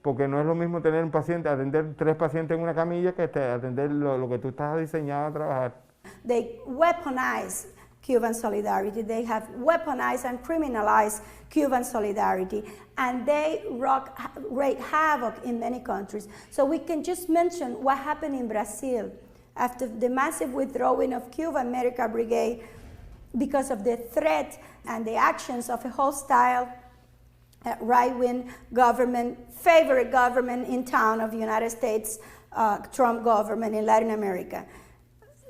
Speaker 13: porque no es lo mismo tener un paciente, atender 3 pacientes en una camilla que atender lo que tú estás diseñado a trabajar.
Speaker 12: They weaponize Cuban solidarity. They have weaponized and criminalized Cuban solidarity, and they wreak havoc in many countries. So we can just mention what happened in Brazil after the massive withdrawing of Cuban Medical Brigade because of the threat and the actions of a hostile right-wing government, favorite government in town of the United States, Trump government in Latin America.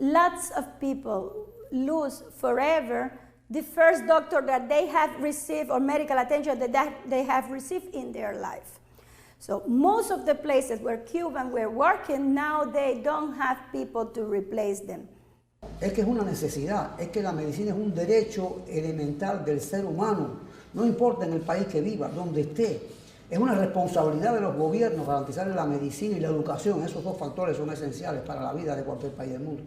Speaker 12: Lots of people lose forever the first doctor that they have received or medical attention that they have received in their life. So most of the places where Cubans were working, now they don't have people to replace them.
Speaker 7: Es que es una necesidad, es que la medicina es un derecho elemental del ser humano, no importa en el país que viva, donde esté. Es una responsabilidad de los gobiernos garantizar la medicina y la educación. Esos 2 factores son esenciales para la vida de cualquier país del mundo.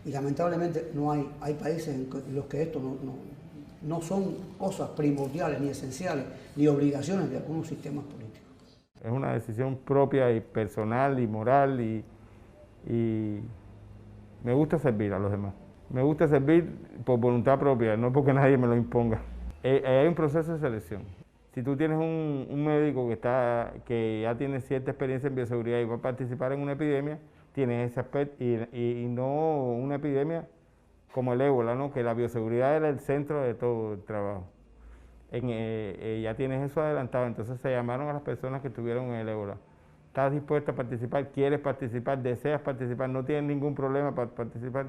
Speaker 7: Y lamentablemente no hay países en los que esto no son cosas primordiales, ni esenciales, ni obligaciones de algunos sistemas políticos.
Speaker 13: Es una decisión propia y personal y moral y me gusta servir a los demás. Me gusta servir por voluntad propia, no porque nadie me lo imponga. Hay un proceso de selección. Si tú tienes un médico que ya tiene cierta experiencia en bioseguridad y va a participar en una epidemia, tienes ese aspecto y no una epidemia como el ébola, ¿no? Que la bioseguridad era el centro de todo el trabajo. Ya tienes eso adelantado, entonces se llamaron a las personas que estuvieron en el ébola. ¿Estás dispuesto a participar? ¿Quieres participar? ¿Deseas participar? No tienes ningún problema para participar.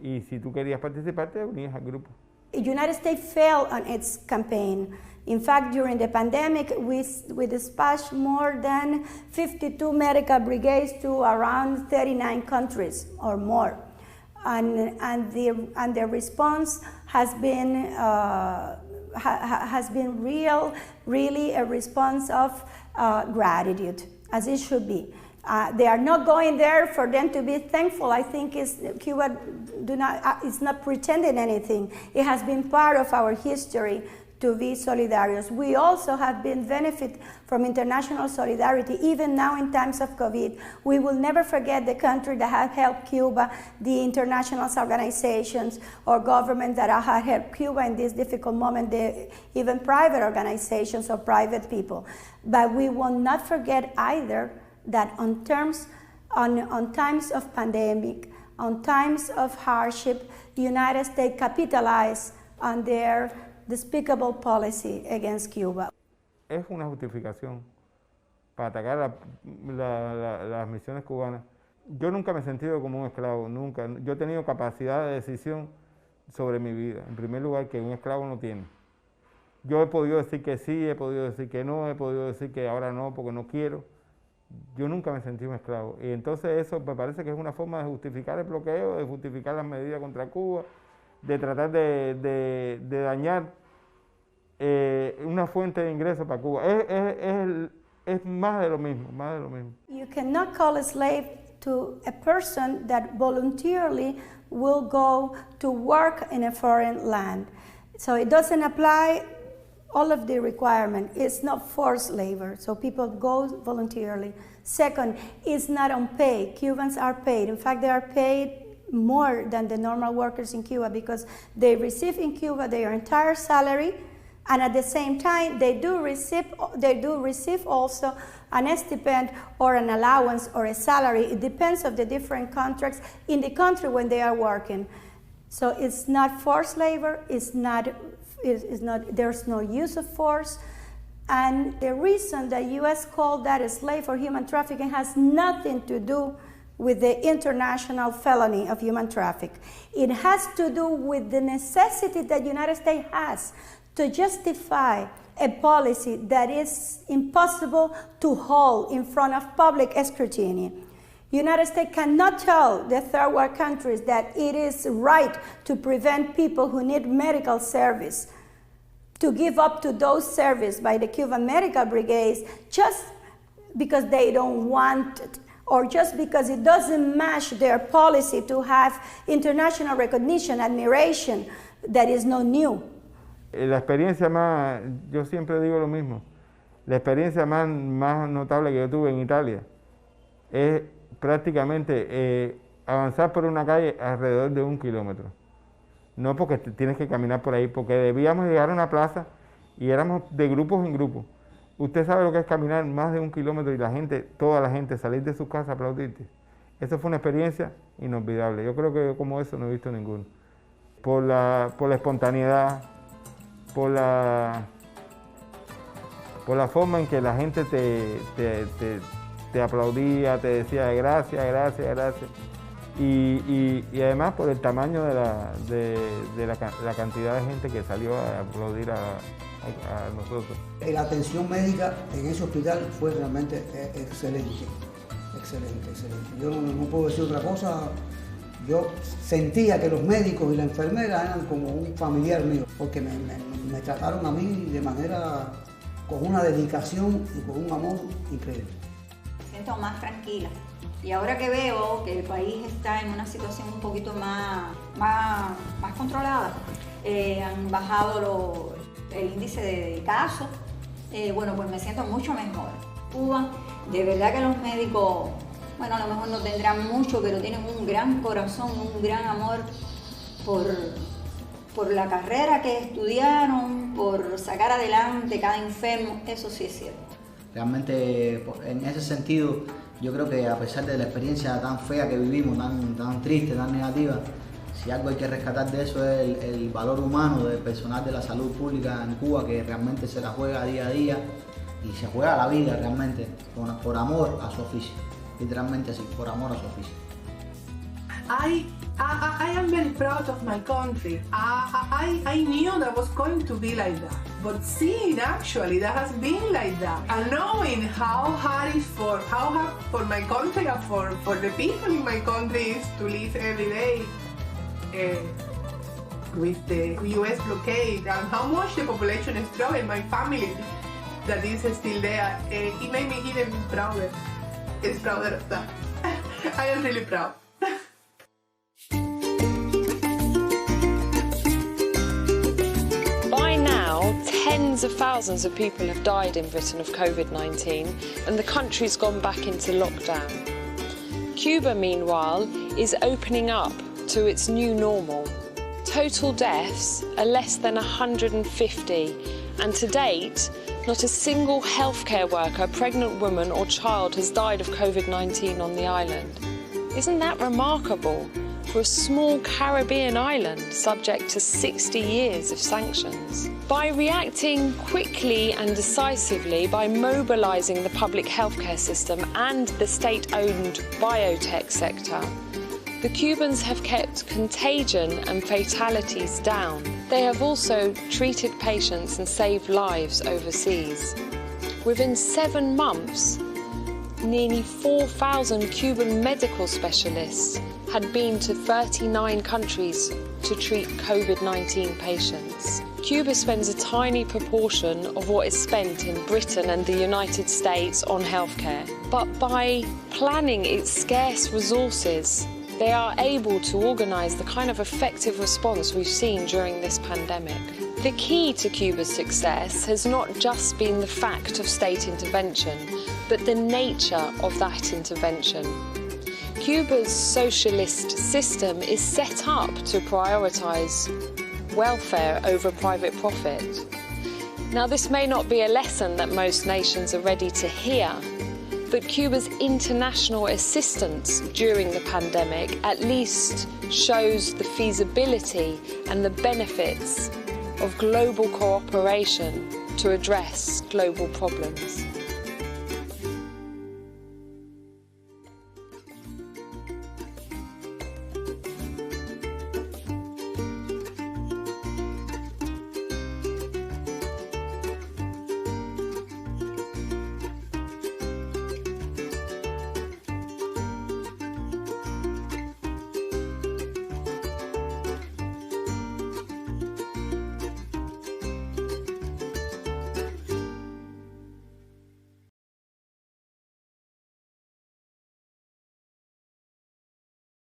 Speaker 13: Y si tú querías participar, te unías al grupo.
Speaker 12: The United States failed on its campaign. In fact, during the pandemic, we dispatched more than 52 medical brigades to around 39 countries or more. And the response has been really a response of gratitude, as it should be. They are not going there for them to be thankful. I think Cuba is not pretending anything. It has been part of our history to be solidarious. We also have been benefit from international solidarity, even now in times of COVID. We will never forget the country that have helped Cuba, the international organizations or governments that have helped Cuba in this difficult moment, even private organizations or private people. But we will not forget either that on times of pandemic, on times of hardship, the United States capitalized on their despicable policy against Cuba.
Speaker 13: Es una justificación para atacar las misiones cubanas. Yo nunca me he sentido como un esclavo, nunca. Yo he tenido capacidad de decisión sobre mi vida, en primer lugar, que un esclavo no tiene. Yo he podido decir que sí, he podido decir que no, he podido decir que ahora no porque no quiero. Yo nunca me sentí un esclavo. Y entonces eso me parece que es una forma de justificar el bloqueo, de justificar las medidas contra Cuba, de tratar de dañar una fuente de ingresos para Cuba. Es más de lo mismo, más de lo mismo.
Speaker 12: You cannot call a slave to a person that voluntarily will go to work in a foreign land. So it doesn't apply all of the requirement. It's not forced labor, so people go voluntarily. Second, it's not on pay. Cubans are paid. In fact, they are paid more than the normal workers in Cuba because they receive in Cuba their entire salary And at the same time, they do receive also an stipend or an allowance or a salary. It depends on the different contracts in the country when they are working. So it's not forced labor, there's no use of force. And the reason the U.S. called that a slave or human trafficking has nothing to do with the international felony of human trafficking. It has to do with the necessity that the United States has to justify a policy that is impossible to hold in front of public scrutiny. United States cannot tell the third world countries that it is right to prevent people who need medical service to give up to those services by the Cuban medical brigades just because they don't want it, or just because it doesn't match their policy to have international recognition, admiration, that is not new.
Speaker 13: La experiencia más, yo siempre digo lo mismo, la experiencia más notable que yo tuve en Italia es prácticamente avanzar por una calle alrededor de 1 kilómetro. No porque tienes que caminar por ahí, porque debíamos llegar a una plaza y éramos de grupos en grupos. Usted sabe lo que es caminar más de 1 kilómetro y la gente, toda la gente, salir de sus casas a aplaudirte. Eso fue una experiencia inolvidable. Yo creo que como eso no he visto ninguno. Por la espontaneidad, por la forma en que la gente te aplaudía, te decía gracias, gracias, gracias. Y además por el tamaño de la cantidad de gente que salió a aplaudir a nosotros.
Speaker 7: La atención médica en ese hospital fue realmente excelente, excelente, excelente. Yo no puedo decir otra cosa. Yo sentía que los médicos y la enfermera eran como un familiar mío, porque me trataron a mí de manera, con una dedicación y con un amor increíble.
Speaker 6: Me siento más tranquila. Y ahora que veo que el país está en una situación un poquito más controlada, han bajado el índice de casos, bueno, pues me siento mucho mejor. Cuba, de verdad que los médicos, bueno, a lo mejor no tendrán mucho, pero tienen un gran corazón, un gran amor por la carrera que estudiaron, por sacar adelante cada enfermo, eso sí es cierto.
Speaker 8: Realmente, en ese sentido, yo creo que a pesar de la experiencia tan fea que vivimos, tan triste, tan negativa, si algo hay que rescatar de eso es el valor humano del personal de la salud pública en Cuba, que realmente se la juega día a día y se juega la vida realmente por amor a su oficio, literalmente así, por amor a su oficio.
Speaker 3: I am very proud of my country. I knew that was going to be like that, but seeing actually that has been like that, and knowing how hard it is for my country and for the people in my country is to live every day with the U.S. blockade, and how much the population is struggling, my family that is still there, it made me even prouder. It's prouder of that. I am really proud.
Speaker 1: By now, tens of thousands of people have died in Britain of COVID-19, and the country's gone back into lockdown. Cuba, meanwhile, is opening up to its new normal. Total deaths are less than 150, and to date, not a single healthcare worker, pregnant woman or child has died of COVID-19 on the island. Isn't that remarkable for a small Caribbean island subject to 60 years of sanctions? By reacting quickly and decisively, by mobilising the public healthcare system and the state-owned biotech sector, the Cubans have kept contagion and fatalities down. They have also treated patients and saved lives overseas. Within 7 months, nearly 4,000 Cuban medical specialists had been to 39 countries to treat COVID-19 patients. Cuba spends a tiny proportion of what is spent in Britain and the United States on healthcare. But by planning its scarce resources, they are able to organise the kind of effective response we've seen during this pandemic. The key to Cuba's success has not just been the fact of state intervention, but the nature of that intervention. Cuba's socialist system is set up to prioritise welfare over private profit. Now, this may not be a lesson that most nations are ready to hear, but Cuba's international assistance during the pandemic at least shows the feasibility and the benefits of global cooperation to address global problems.